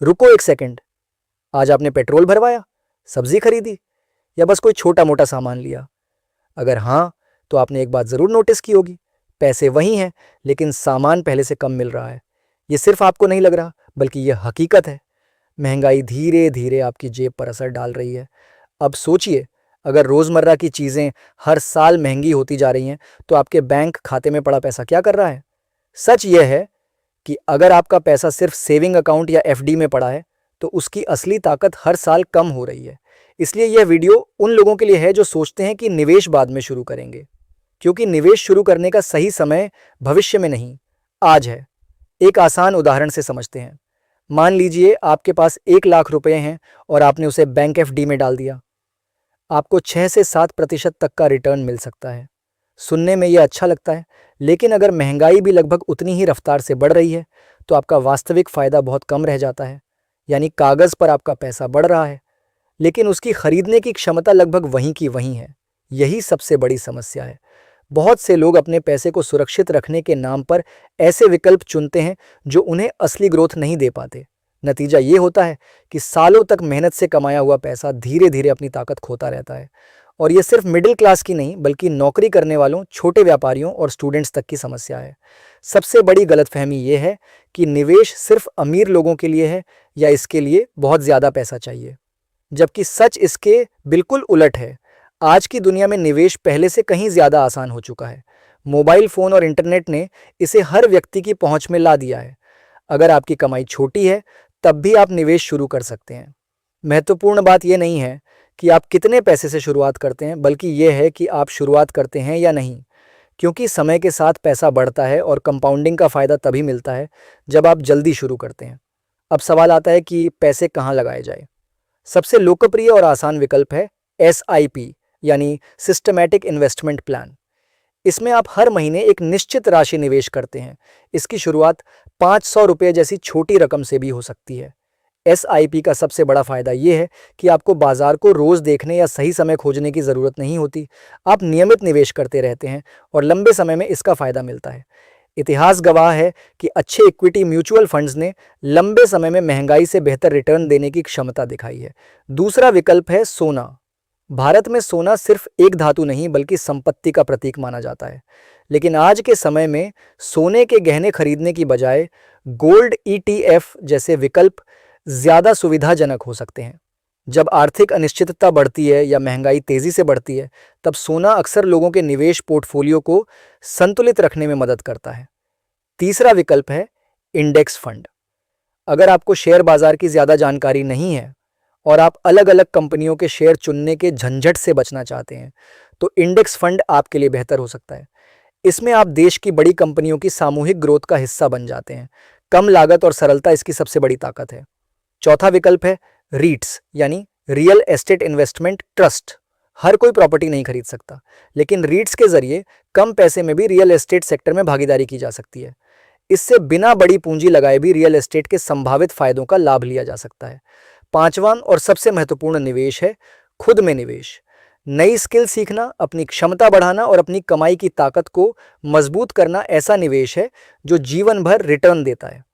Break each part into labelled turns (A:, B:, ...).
A: रुको एक सेकंड। आज आपने पेट्रोल भरवाया, सब्जी खरीदी या बस कोई छोटा मोटा सामान लिया? अगर हाँ, तो आपने एक बात जरूर नोटिस की होगी। पैसे वही हैं, लेकिन सामान पहले से कम मिल रहा है। ये सिर्फ आपको नहीं लग रहा, बल्कि यह हकीकत है। महंगाई धीरे धीरे आपकी जेब पर असर डाल रही है। अब सोचिए, अगर रोजमर्रा की चीजें हर साल महंगी होती जा रही हैं, तो आपके बैंक खाते में पड़ा पैसा क्या कर रहा है? सच यह है कि अगर आपका पैसा सिर्फ सेविंग अकाउंट या एफडी में पड़ा है, तो उसकी असली ताकत हर साल कम हो रही है। इसलिए यह वीडियो उन लोगों के लिए है जो सोचते हैं कि निवेश बाद में शुरू करेंगे, क्योंकि निवेश शुरू करने का सही समय भविष्य में नहीं, आज है। एक आसान उदाहरण से समझते हैं। मान लीजिए आपके पास 1 लाख रुपए हैं और आपने उसे बैंक एफडी में डाल दिया। आपको 6 से 7% तक का रिटर्न मिल सकता है। सुनने में यह अच्छा लगता है, लेकिन अगर महंगाई भी लगभग उतनी ही रफ्तार से बढ़ रही है, तो आपका वास्तविक फायदा बहुत कम रह जाता है। यानी कागज पर आपका पैसा बढ़ रहा है, लेकिन उसकी खरीदने की क्षमता लगभग वहीं की वहीं है। यही सबसे बड़ी समस्या है। बहुत से लोग अपने पैसे को सुरक्षित रखने के नाम पर ऐसे विकल्प चुनते हैं जो उन्हें असली ग्रोथ नहीं दे पाते। नतीजा ये होता है कि सालों तक मेहनत से कमाया हुआ पैसा धीरे धीरे अपनी ताकत खोता रहता है। और ये सिर्फ मिडिल क्लास की नहीं, बल्कि नौकरी करने वालों, छोटे व्यापारियों और स्टूडेंट्स तक की समस्या है। सबसे बड़ी गलतफहमी ये है कि निवेश सिर्फ अमीर लोगों के लिए है या इसके लिए बहुत ज़्यादा पैसा चाहिए, जबकि सच इसके बिल्कुल उलट है। आज की दुनिया में निवेश पहले से कहीं ज़्यादा आसान हो चुका है। मोबाइल फ़ोन और इंटरनेट ने इसे हर व्यक्ति की पहुंच में ला दिया है। अगर आपकी कमाई छोटी है, तब भी आप निवेश शुरू कर सकते हैं। महत्वपूर्ण बात यह नहीं है कि आप कितने पैसे से शुरुआत करते हैं, बल्कि यह है कि आप शुरुआत करते हैं या नहीं, क्योंकि समय के साथ पैसा बढ़ता है और कंपाउंडिंग का फ़ायदा तभी मिलता है जब आप जल्दी शुरू करते हैं। अब सवाल आता है कि पैसे कहाँ लगाए जाए। सबसे लोकप्रिय और आसान विकल्प है एसआईपी, यानी सिस्टमैटिक इन्वेस्टमेंट प्लान। इसमें आप हर महीने एक निश्चित राशि निवेश करते हैं। इसकी शुरुआत 500 रुपये जैसी छोटी रकम से भी हो सकती है। एसआईपी का सबसे बड़ा फायदा यह है कि आपको बाजार को रोज देखने या सही समय खोजने की जरूरत नहीं होती। आप नियमित निवेश करते रहते हैं और लंबे समय में इसका फायदा मिलता है। इतिहास गवाह है कि अच्छे इक्विटी म्यूचुअल फंड्स ने लंबे समय में महंगाई से बेहतर रिटर्न देने की क्षमता दिखाई है। दूसरा विकल्प है सोना। भारत में सोना सिर्फ एक धातु नहीं, बल्कि संपत्ति का प्रतीक माना जाता है। लेकिन आज के समय में सोने के गहने खरीदने की बजाय गोल्ड ईटीएफ जैसे विकल्प ज़्यादा सुविधाजनक हो सकते हैं। जब आर्थिक अनिश्चितता बढ़ती है या महंगाई तेजी से बढ़ती है, तब सोना अक्सर लोगों के निवेश पोर्टफोलियो को संतुलित रखने में मदद करता है। तीसरा विकल्प है इंडेक्स फंड। अगर आपको शेयर बाजार की ज़्यादा जानकारी नहीं है और आप अलग अलग कंपनियों के शेयर चुनने के झंझट से बचना चाहते हैं, तो इंडेक्स फंड आपके लिए बेहतर हो सकता है। इसमें आप देश की बड़ी कंपनियों की सामूहिक ग्रोथ का हिस्सा बन जाते हैं। कम लागत और सरलता इसकी सबसे बड़ी ताकत है। चौथा विकल्प है रीट्स, यानी रियल एस्टेट इन्वेस्टमेंट ट्रस्ट। हर कोई प्रॉपर्टी नहीं खरीद सकता, लेकिन रीट्स के जरिए कम पैसे में भी रियल एस्टेट सेक्टर में भागीदारी की जा सकती है। इससे बिना बड़ी पूंजी लगाए भी रियल एस्टेट के संभावित फायदों का लाभ लिया जा सकता है। पांचवां और सबसे महत्वपूर्ण निवेश है खुद में निवेश। नई स्किल सीखना, अपनी क्षमता बढ़ाना और अपनी कमाई की ताकत को मजबूत करना ऐसा निवेश है जो जीवन भर रिटर्न देता है।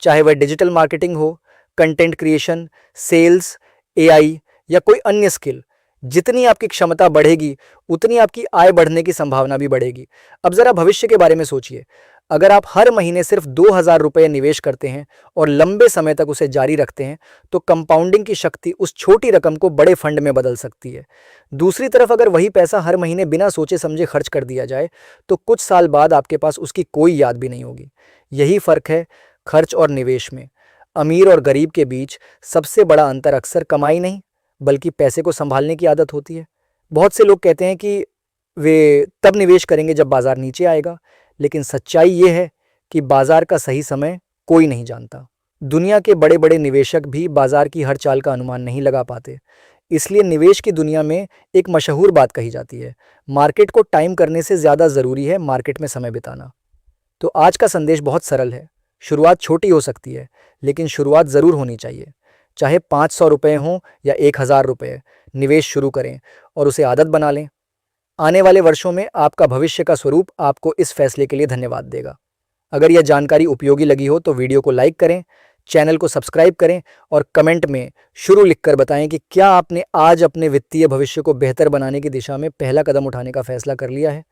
A: चाहे वह डिजिटल मार्केटिंग हो, कंटेंट क्रिएशन, सेल्स, एआई या कोई अन्य स्किल। जितनी आपकी क्षमता बढ़ेगी, उतनी आपकी आय बढ़ने की संभावना भी बढ़ेगी। अब जरा भविष्य के बारे में सोचिए। अगर आप हर महीने सिर्फ 2000 रुपये निवेश करते हैं और लंबे समय तक उसे जारी रखते हैं, तो कंपाउंडिंग की शक्ति उस छोटी रकम को बड़े फंड में बदल सकती है। दूसरी तरफ अगर वही पैसा हर महीने बिना सोचे समझे खर्च कर दिया जाए, तो कुछ साल बाद आपके पास उसकी कोई याद भी नहीं होगी। यही फर्क है खर्च और निवेश में। अमीर और गरीब के बीच सबसे बड़ा अंतर अक्सर कमाई नहीं, बल्कि पैसे को संभालने की आदत होती है। बहुत से लोग कहते हैं कि वे तब निवेश करेंगे जब बाजार नीचे आएगा, लेकिन सच्चाई ये है कि बाजार का सही समय कोई नहीं जानता। दुनिया के बड़े बड़े निवेशक भी बाजार की हर चाल का अनुमान नहीं लगा पाते। इसलिए निवेश की दुनिया में एक मशहूर बात कही जाती है, मार्केट को टाइम करने से ज़्यादा ज़रूरी है मार्केट में समय बिताना। तो आज का संदेश बहुत सरल है। शुरुआत छोटी हो सकती है, लेकिन शुरुआत ज़रूर होनी चाहिए। चाहे 500 रुपये हों या 1000 रुपये, निवेश शुरू करें और उसे आदत बना लें। आने वाले वर्षों में आपका भविष्य का स्वरूप आपको इस फैसले के लिए धन्यवाद देगा। अगर यह जानकारी उपयोगी लगी हो तो वीडियो को लाइक करें, चैनल को सब्सक्राइब करें और कमेंट में शुरू लिखकर बताएं कि क्या आपने आज अपने वित्तीय भविष्य को बेहतर बनाने की दिशा में पहला कदम उठाने का फैसला कर लिया है।